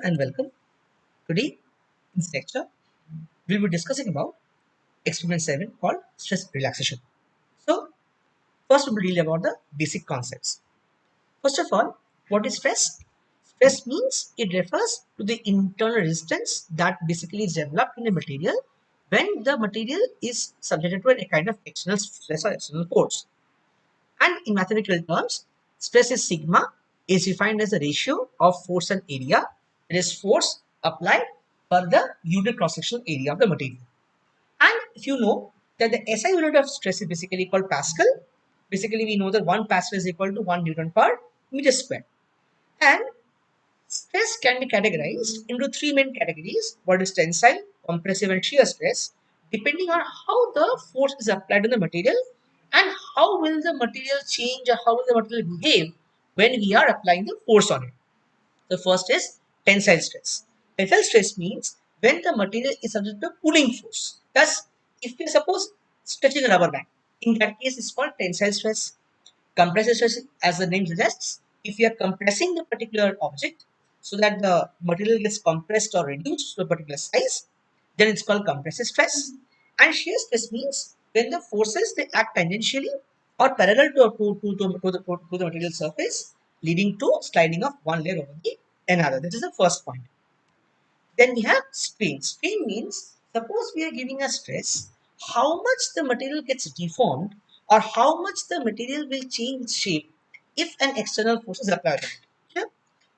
And welcome. Today in this lecture, we'll be discussing about experiment 7 called stress relaxation. So, first we'll deal about the basic concepts. First of all, what is stress? Stress means it refers to the internal resistance that basically is developed in a material when the material is subjected to a kind of external stress or external force. And in mathematical terms, stress is sigma is defined as the ratio of force and area. It is force applied per the unit cross-sectional area of the material. And if you know that the SI unit of stress is basically called Pascal, basically we know that 1 Pascal is equal to 1 Newton per meter square. And stress can be categorized into three main categories. What is tensile, compressive, and shear stress, depending on how the force is applied on the material and how will the material change or how will the material behave when we are applying the force on it. The first is tensile stress. Tensile stress means when the material is subject to pulling force. Thus, if we suppose stretching a rubber band, in that case, it's called tensile stress. Compressive stress, as the name suggests, if you are compressing the particular object so that the material gets compressed or reduced to a particular size, then it's called compressive stress. And shear stress means when the forces they act tangentially or parallel to the material surface, leading to sliding of one layer over the another. This is the first point. Then we have strain. Strain means suppose we are giving a stress, how much the material gets deformed or how much the material will change shape if an external force is applied on it. Yeah?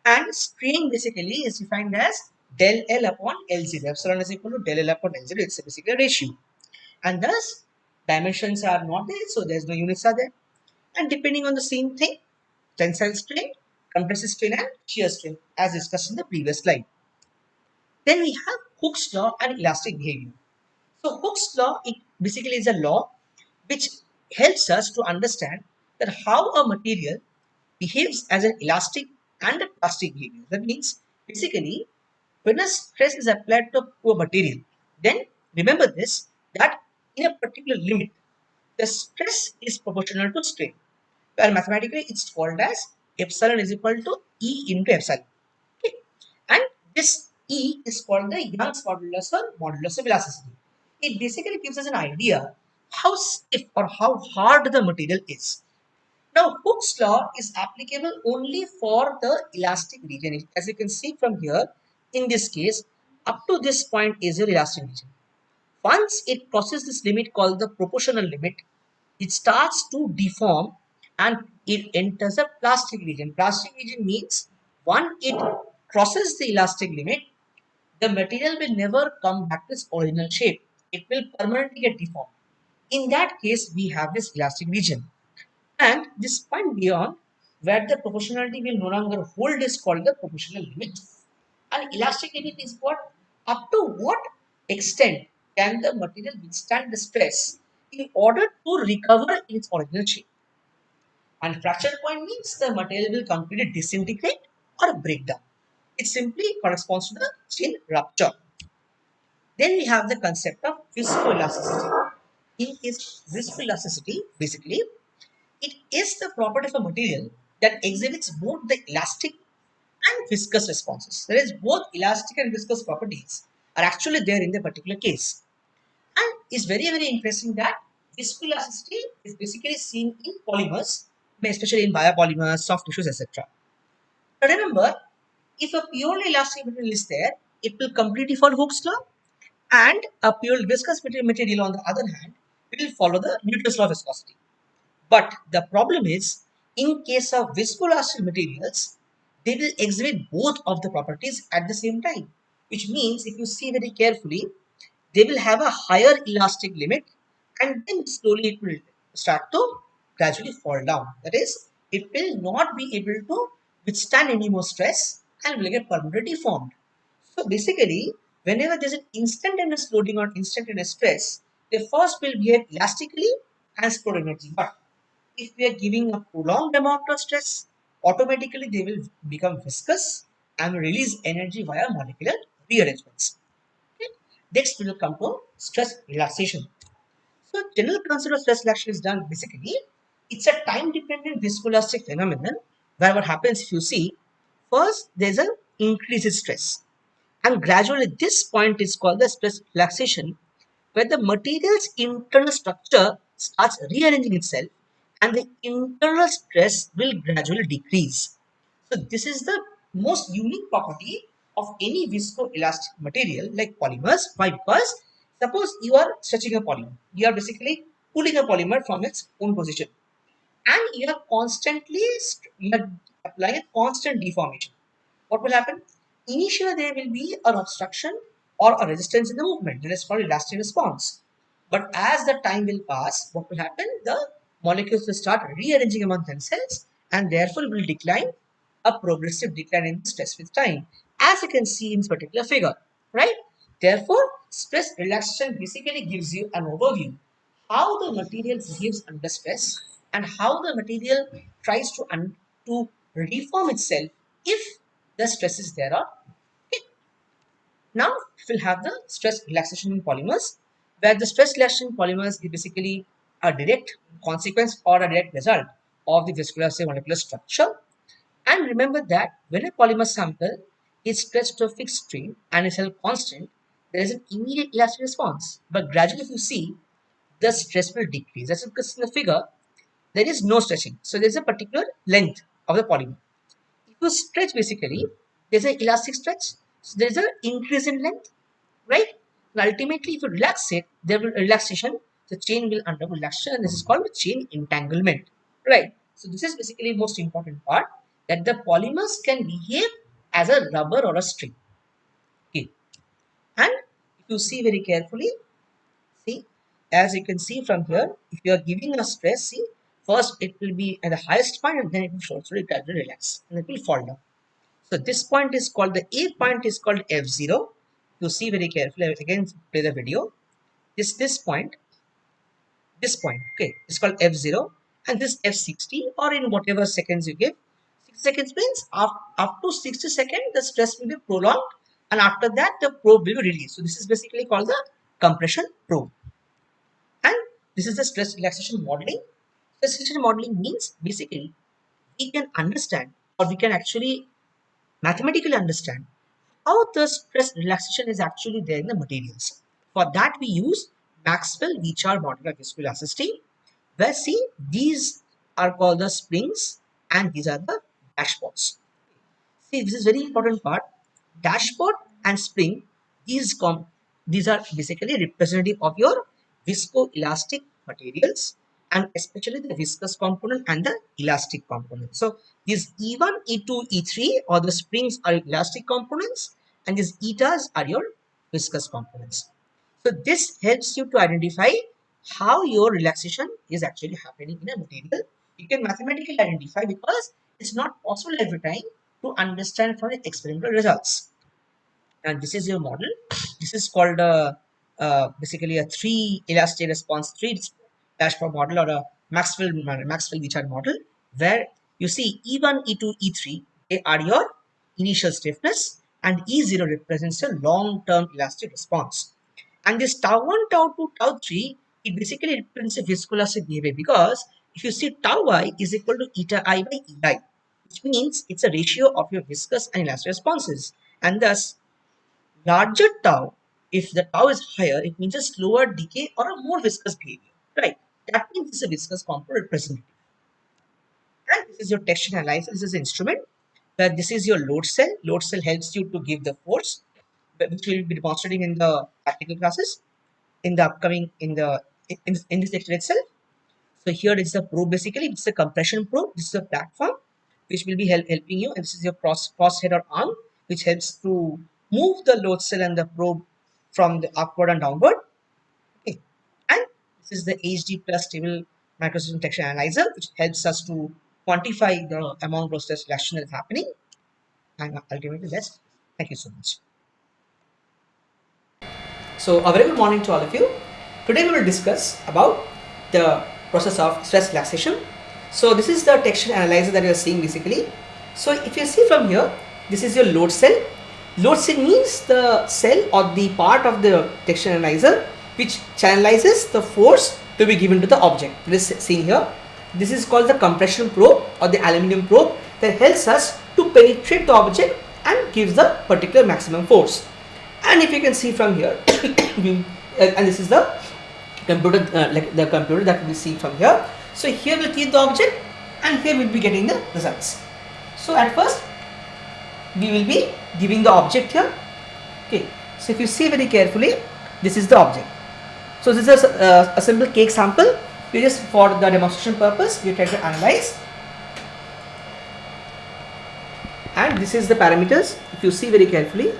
And strain basically is defined as del L upon L0. Epsilon is equal to del L upon L0. It's basically a ratio. And thus dimensions are not there, so there's no units are there. And depending on the same thing, tensile strain, compressive strain, and shear strain, as discussed in the previous slide. Then we have Hooke's law and elastic behavior. So Hooke's law it basically is a law which helps us to understand that how a material behaves as an elastic and a plastic behavior. That means basically when a stress is applied to a material, then remember this that in a particular limit, the stress is proportional to strain. Well, mathematically, it's called as epsilon is equal to E into epsilon. Okay. And this E is called the Young's modulus or modulus of elasticity. It basically gives us an idea how stiff or how hard the material is. Now, Hooke's law is applicable only for the elastic region. As you can see from here, in this case, up to this point is your elastic region. Once it crosses this limit called the proportional limit, it starts to deform and it enters a plastic region. Plastic region means once it crosses the elastic limit, the material will never come back to its original shape. It will permanently get deformed. In that case, we have this elastic region. And this point beyond where the proportionality will no longer hold is called the proportional limit. And elastic limit is what? Up to what extent can the material withstand the stress in order to recover its original shape? And fracture point means the material will completely disintegrate or break down. It simply corresponds to the chain rupture. Then we have the concept of viscoelasticity. In case viscoelasticity, basically, it is the property of a material that exhibits both the elastic and viscous responses. That is, both elastic and viscous properties are actually there in the particular case. And it's very, very interesting that viscoelasticity is basically seen in polymers, especially in biopolymers, soft tissues, etc. Now remember, if a purely elastic material is there, it will completely follow Hooke's law, and a pure viscous material, on the other hand, will follow the Newton's law of viscosity. But the problem is, in case of viscoelastic materials, they will exhibit both of the properties at the same time. Which means, if you see very carefully, they will have a higher elastic limit and then slowly it will start to gradually fall down. That is, it will not be able to withstand any more stress and will get permanently deformed. So basically, whenever there's an instantaneous loading or instantaneous stress, they first will behave elastically and store energy. But if we are giving a prolonged amount of stress, automatically they will become viscous and release energy via molecular rearrangements. Okay. Next, we will come to stress relaxation. So, general concept of stress relaxation is done basically. It's a time-dependent viscoelastic phenomenon where what happens if you see first there's a increases stress. And gradually this point is called the stress relaxation, where the material's internal structure starts rearranging itself and the internal stress will gradually decrease. So this is the most unique property of any viscoelastic material like polymers. Why? Because suppose you are stretching a polymer, you are basically pulling a polymer from its own position, and you are constantly you are applying a constant deformation. What will happen? Initially, there will be an obstruction or a resistance in the movement. That is called elastic response. But as the time will pass, what will happen? The molecules will start rearranging among themselves and therefore will decline, a progressive decline in stress with time, as you can see in this particular figure, right? Therefore, stress relaxation basically gives you an overview how the material behaves under stress and how the material tries to reform itself if the stress is there. Or now we'll have the stress relaxation in polymers, where the stress relaxation in polymers is basically a direct consequence or a direct result of the viscous molecular structure. And remember that when a polymer sample is stretched to a fixed strain and is held constant, there is an immediate elastic response. But gradually, if you see, the stress will decrease. As you can see in the figure, there is no stretching. So there is a particular length of the polymer. If you stretch, basically, there's an elastic stretch. So there is an increase in length, right? And ultimately, if you relax it, there will relaxation. The chain will undergo relaxation, and this is called chain entanglement, right? So this is basically most important part, that the polymers can behave as a rubber or a string. Okay, and if you see very carefully, see, as you can see from here, if you are giving a stress, see, first it will be at the highest point and then it will slowly gradually relax and it will fall down. So this point is called, the A point is called F0. You see very carefully, I will again play the video. This point, okay, it's called F0, and this F60, or in whatever seconds you give. 6 seconds means up to 60 seconds, the stress will be prolonged, and after that, the probe will be released. So this is basically called the compression probe. And this is the stress relaxation modeling. Stress relaxation modeling means basically we can understand, or we can actually mathematically understand how the stress relaxation is actually there in the materials. For that, we use Maxwell Vichar model of viscoelasticity, where see, these are called the springs and these are the dashboards. See, this is very important part. Dashboard and spring, these are basically representative of your viscoelastic materials, and especially the viscous component and the elastic component. So these E1, E2, E3 or the springs are elastic components, and these etas are your viscous components. So this helps you to identify how your relaxation is actually happening in a material. You can mathematically identify, because it's not possible every time to understand from the experimental results. And this is your model. This is called basically a three elastic response, three dashboard model, or a Maxwell Vichar model, where you see E1, E2, E3, they are your initial stiffness, and E0 represents a long-term elastic response. And this tau 1, tau 2, tau 3, it basically represents a viscoelastic behavior, because if you see tau I is equal to eta I by Ei, which means it's a ratio of your viscous and elastic responses. And thus, larger tau, if the tau is higher, it means a slower decay or a more viscous behavior, right? That means it's a viscous component representative. And this is your texture analyzer. This is an instrument where this is your load cell. Load cell helps you to give the force, which we will be demonstrating in the practical classes in the upcoming in this lecture itself. So here is the probe. Basically, it's a compression probe. This is a platform which will be helping you, and this is your cross head or arm, which helps to move the load cell and the probe from the upward and downward. Okay. And this is the HD plus stable microsystem texture analyzer, which helps us to quantify the amount of stress reaction that is happening. And ultimately, that's thank you so much. So a very good morning to all of you. Today we will discuss about the process of stress relaxation. So this is the texture analyzer that you are seeing basically. So if you see from here, this is your load cell. Load cell means the cell or the part of the texture analyzer which channelizes the force to be given to the object. This is seen here. This is called the compression probe or the aluminum probe that helps us to penetrate the object and gives the particular maximum force. And if you can see from here, and this is the computer, like the computer that we see from here. So here we'll keep the object, and here we'll be getting the results. So at first we will be giving the object here. Okay, so if you see very carefully, this is the object. So this is a simple cake sample. We just, for the demonstration purpose, we try to analyze. And this is the parameters. If you see very carefully,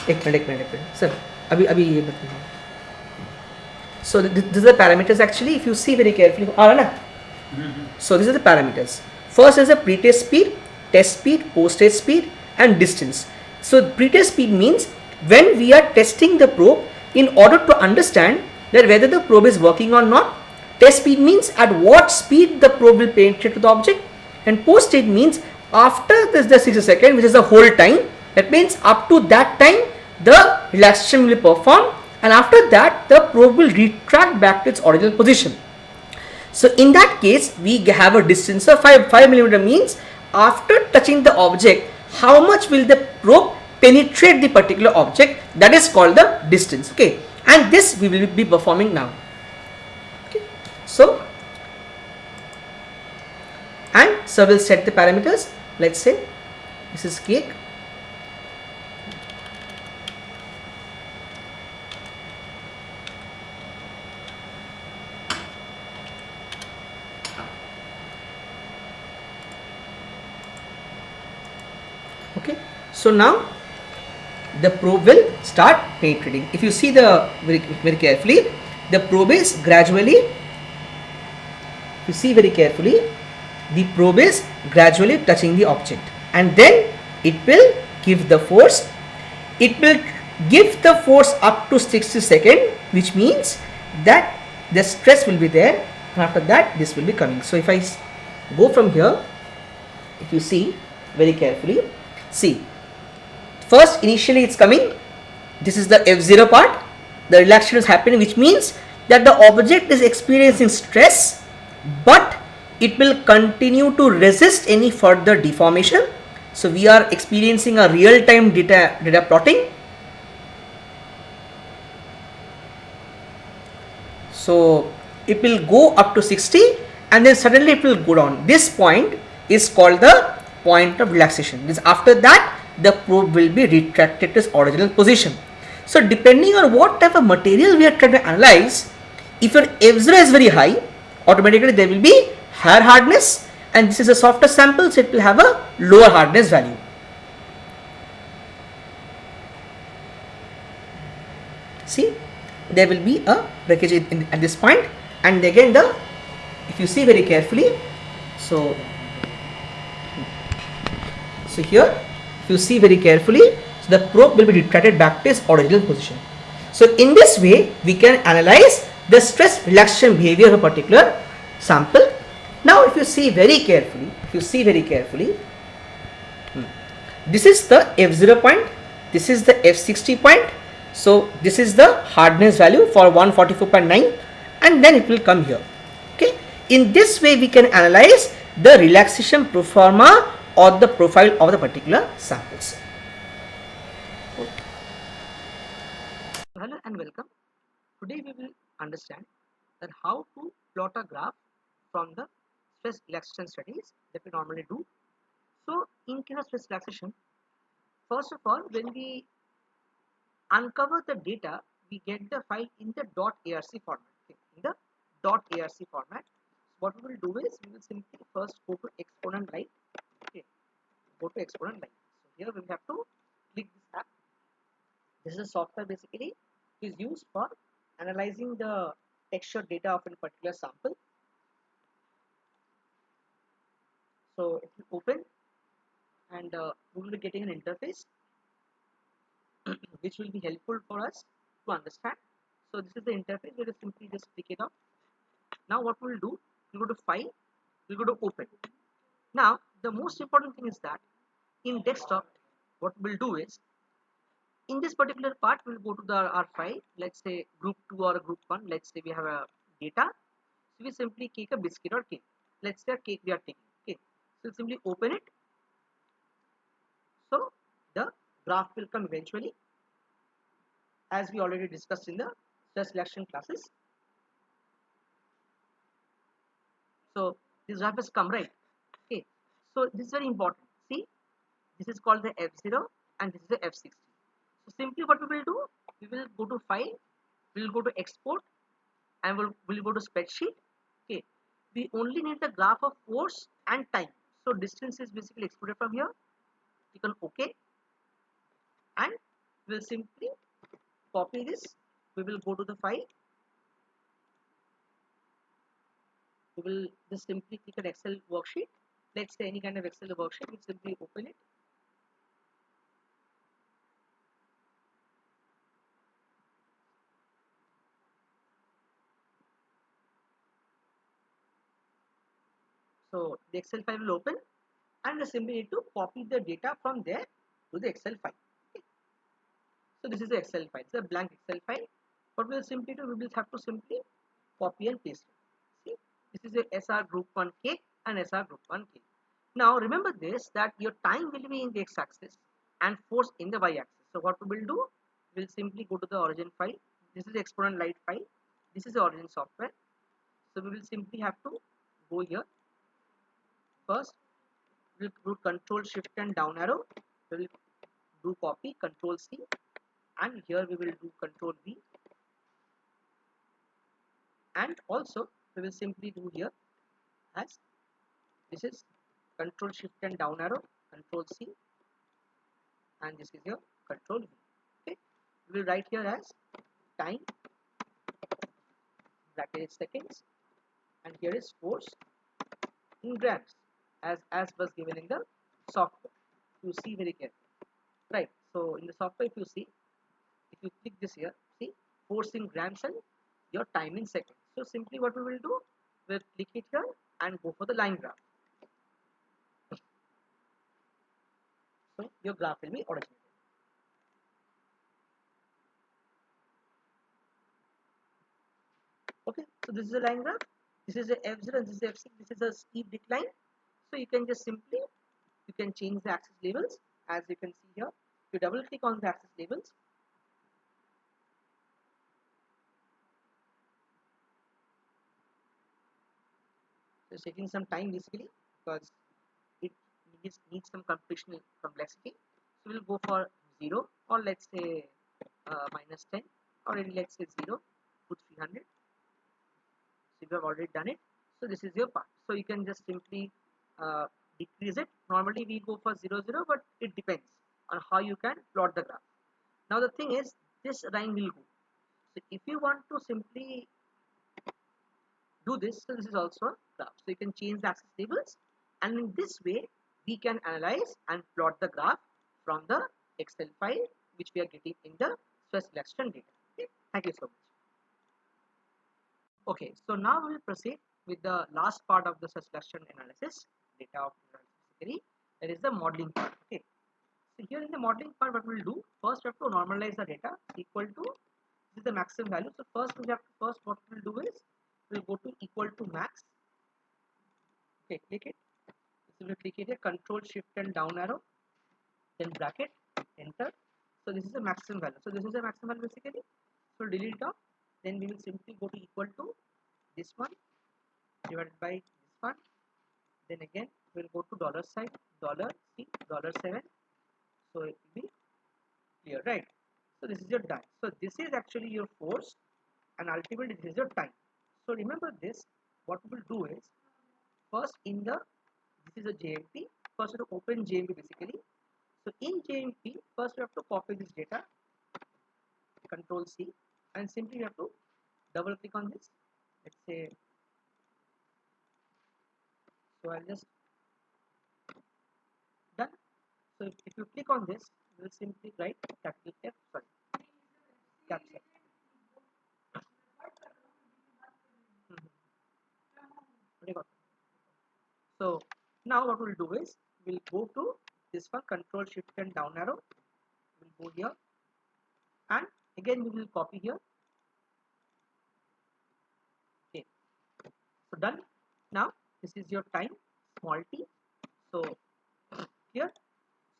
एक minute, sir, अभी ये बताइए. So this is the parameters actually. If you see very carefully, so this is the parameters. First is the pretest speed, test speed, post-test speed, and distance. So pretest speed means when we are testing the probe in order to understand that whether the probe is working or not. Test speed means at what speed the probe will penetrate to the object, and post-state means after this the 60 seconds, which is the whole time. That means up to that time the relaxation will be performed, and after that the probe will retract back to its original position. So in that case we have a distance of 5 millimeter, means after touching the object how much will the probe penetrate the particular object, that is called the distance. Okay, and this we will be performing now. Okay, so we'll set the parameters. Let's say this is cake. Okay, so now the probe will start penetrating. If you see the very carefully, the probe is gradually, if you see very carefully, the probe is gradually touching the object, and then it will give the force. It will give the force up to 60 seconds, which means that the stress will be there, and after that this will be coming. So if I go from here, if you see very carefully, see, first initially it's coming, this is the F0 part, the relaxation is happening, which means that the object is experiencing stress, but it will continue to resist any further deformation. So we are experiencing a real-time data plotting. So it will go up to 60 and then suddenly it will go down. This point is called the point of relaxation. Means after that the probe will be retracted to its original position. So depending on what type of material we are trying to analyze, if your F0 is very high, automatically there will be higher hardness, and this is a softer sample, so it will have a lower hardness value. See, there will be a breakage at this point, and again if you see very carefully, so here if you see very carefully, so the probe will be retracted back to its original position. So in this way we can analyze the stress relaxation behavior of a particular sample. Now if you see very carefully, this is the F0 point, this is the F60 point. So this is the hardness value for 144.9, and then it will come here. Okay, in this way we can analyze the relaxation pro forma or the profile of the particular samples. Hello and welcome. Today we will understand that how to plot a graph from the stress relaxation studies that we normally do. So in case of stress relaxation, first of all, when we uncover the data, we get the file in the .arc format. Okay, in the .arc format, what we will do is we will simply first go to exponent line. Okay, go to exponent line. So here we have to click this app. This is a software basically is used for analyzing the texture data of a particular sample. So it will open, and we will be getting an interface which will be helpful for us to understand. So this is the interface. We will simply just click it up. Now what we will do, we will go to file, we will go to open. Now the most important thing is that in desktop, what we will do is, in this particular part we will go to our file, let's say group 2 or group 1, let's say we have a data, so we simply take a biscuit or cake, let's say a cake we are taking. Okay, so simply open it. So graph will come eventually, as we already discussed in the stress reaction classes. So this graph has come, right? Okay, so this is very important. See, this is called the F0 and this is the F60. So simply what we will do, we will go to file, we will go to export, and we'll go to spreadsheet. Okay, we only need the graph of force and time. So distance is basically exported from here. Click on OK, and we'll simply copy this. We will go to the file. We will just simply click on Excel worksheet. Let's say any kind of Excel worksheet. We'll simply open it. So the Excel file will open, and we simply need to copy the data from there to the Excel file. Okay. So this is the Excel file. It's a blank Excel file. What we'll simply do, we will have to simply copy and paste it. See, this is the SR group 1K and SR group 1K. Now remember this, that your time will be in the x-axis and force in the y-axis. So what we will do, we'll simply go to the origin file. This is the exponent light file. This is the origin software. So we will simply have to go here. First, we'll do Control Shift and down arrow. We will do copy, Control C, and here we will do Control V. And also we will simply do here as this is Control Shift and down arrow, Control C, and this is your Control V. Okay, we will write here as time, bracket seconds, and here is force in grams, as was given in the software. You see very carefully, right? So in the software, if you see, if you click this here, see force in grams and your time in seconds. So simply what we will do, we'll click it here and go for the line graph. So your graph will be originated. Okay, so this is a line graph. This is a F0 and this is F6. This is a steep decline. So you can just simply, you can change the axis labels, as you can see here. If you double click on the axis labels, so it's taking some time basically because it needs some computational complexity. So we'll go for 0, or let's say -10, or let's say 0 to 300. So you have already done it. So this is your part. So you can just simply uh, decrease it. Normally we go for 0, 0, but it depends on how you can plot the graph. Now the thing is, this line will go. So if you want to simply do this, so this is also a graph. So you can change the axis labels, and in this way we can analyze and plot the graph from the Excel file which we are getting in the stress reaction data. Okay, thank you so much. Okay, so now we will proceed with the last part of the stress reaction analysis, data of basically, that is the modeling part. Okay, so here in the modeling part, what we will do, first we have to normalize the data equal to, this is the maximum value. So first we have to, first what we will do is we will go to equal to max. Okay, click it. So we will click it here, Control Shift and down arrow, then bracket, enter. So this is the maximum value. So this is the maximum value basically. So delete it off. Then we will simply go to equal to this one divided by this one. Then again we'll go to dollar sign, dollar C, $7. So it will be clear, right? So this is your time. So this is actually your force, and ultimately this is your time. So remember this. What we will do is, first in the, this is a JMP. First we have to open JMP basically. So in JMP, first we have to copy this data, Control C, and simply you have to double click on this. Let's say, so I'll just done. So if you click on this, you will simply write capital F, sorry, capital. So now what we'll do is we'll go to this one, Control Shift and down arrow. We'll go here, and again we will copy here. Okay, so done. Now this is your time, small t. So here,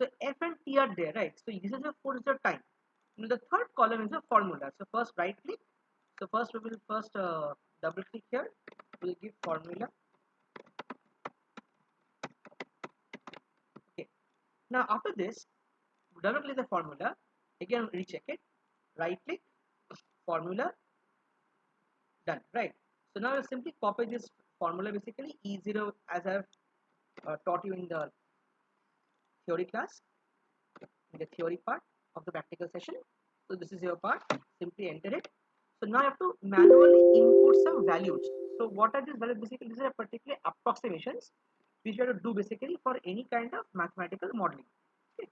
So F and T are there, right? So this is the what is the time. And the third column is a formula. So first right click. So first we will first double click here. We'll give formula. Okay. Now after this, double click the formula. Again recheck it. Right click, formula, done. Right. So now I'll simply copy this formula basically E0 as I've taught you in the theory class, in the theory part of the practical session. So this is your part. Simply enter it. So now I have to manually input some values. So what are these values? Basically, these are particular approximations which you have to do basically for any kind of mathematical modeling. Okay.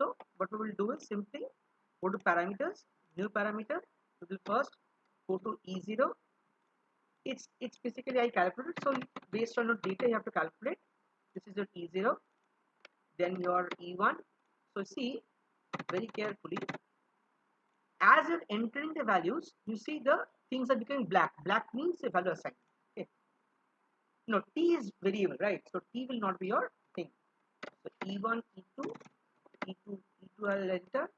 So what we will do is simply go to parameters, new parameter. We will first go to E0. It's basically I calculated. So based on your data, you have to calculate. This is your E0, then your E1. So see very carefully. As you're entering the values, you see the things are becoming black. Black means a value assigned. Okay. No, t is variable, right? So t will not be your thing. So E1, E2, E2, E2 I'll enter.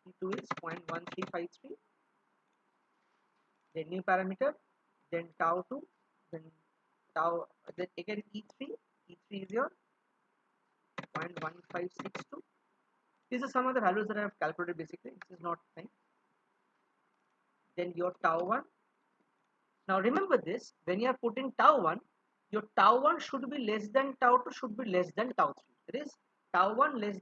E2 is 0.1353. Then new parameter, then tau 2, then tau, then again E3. E3 is your 0.1562. These are some of the values that I have calculated basically. This is not thing. Then your tau 1. Now remember this, when you are putting tau 1, your tau 1 should be less than tau 2 should be less than tau 3. That is tau 1 less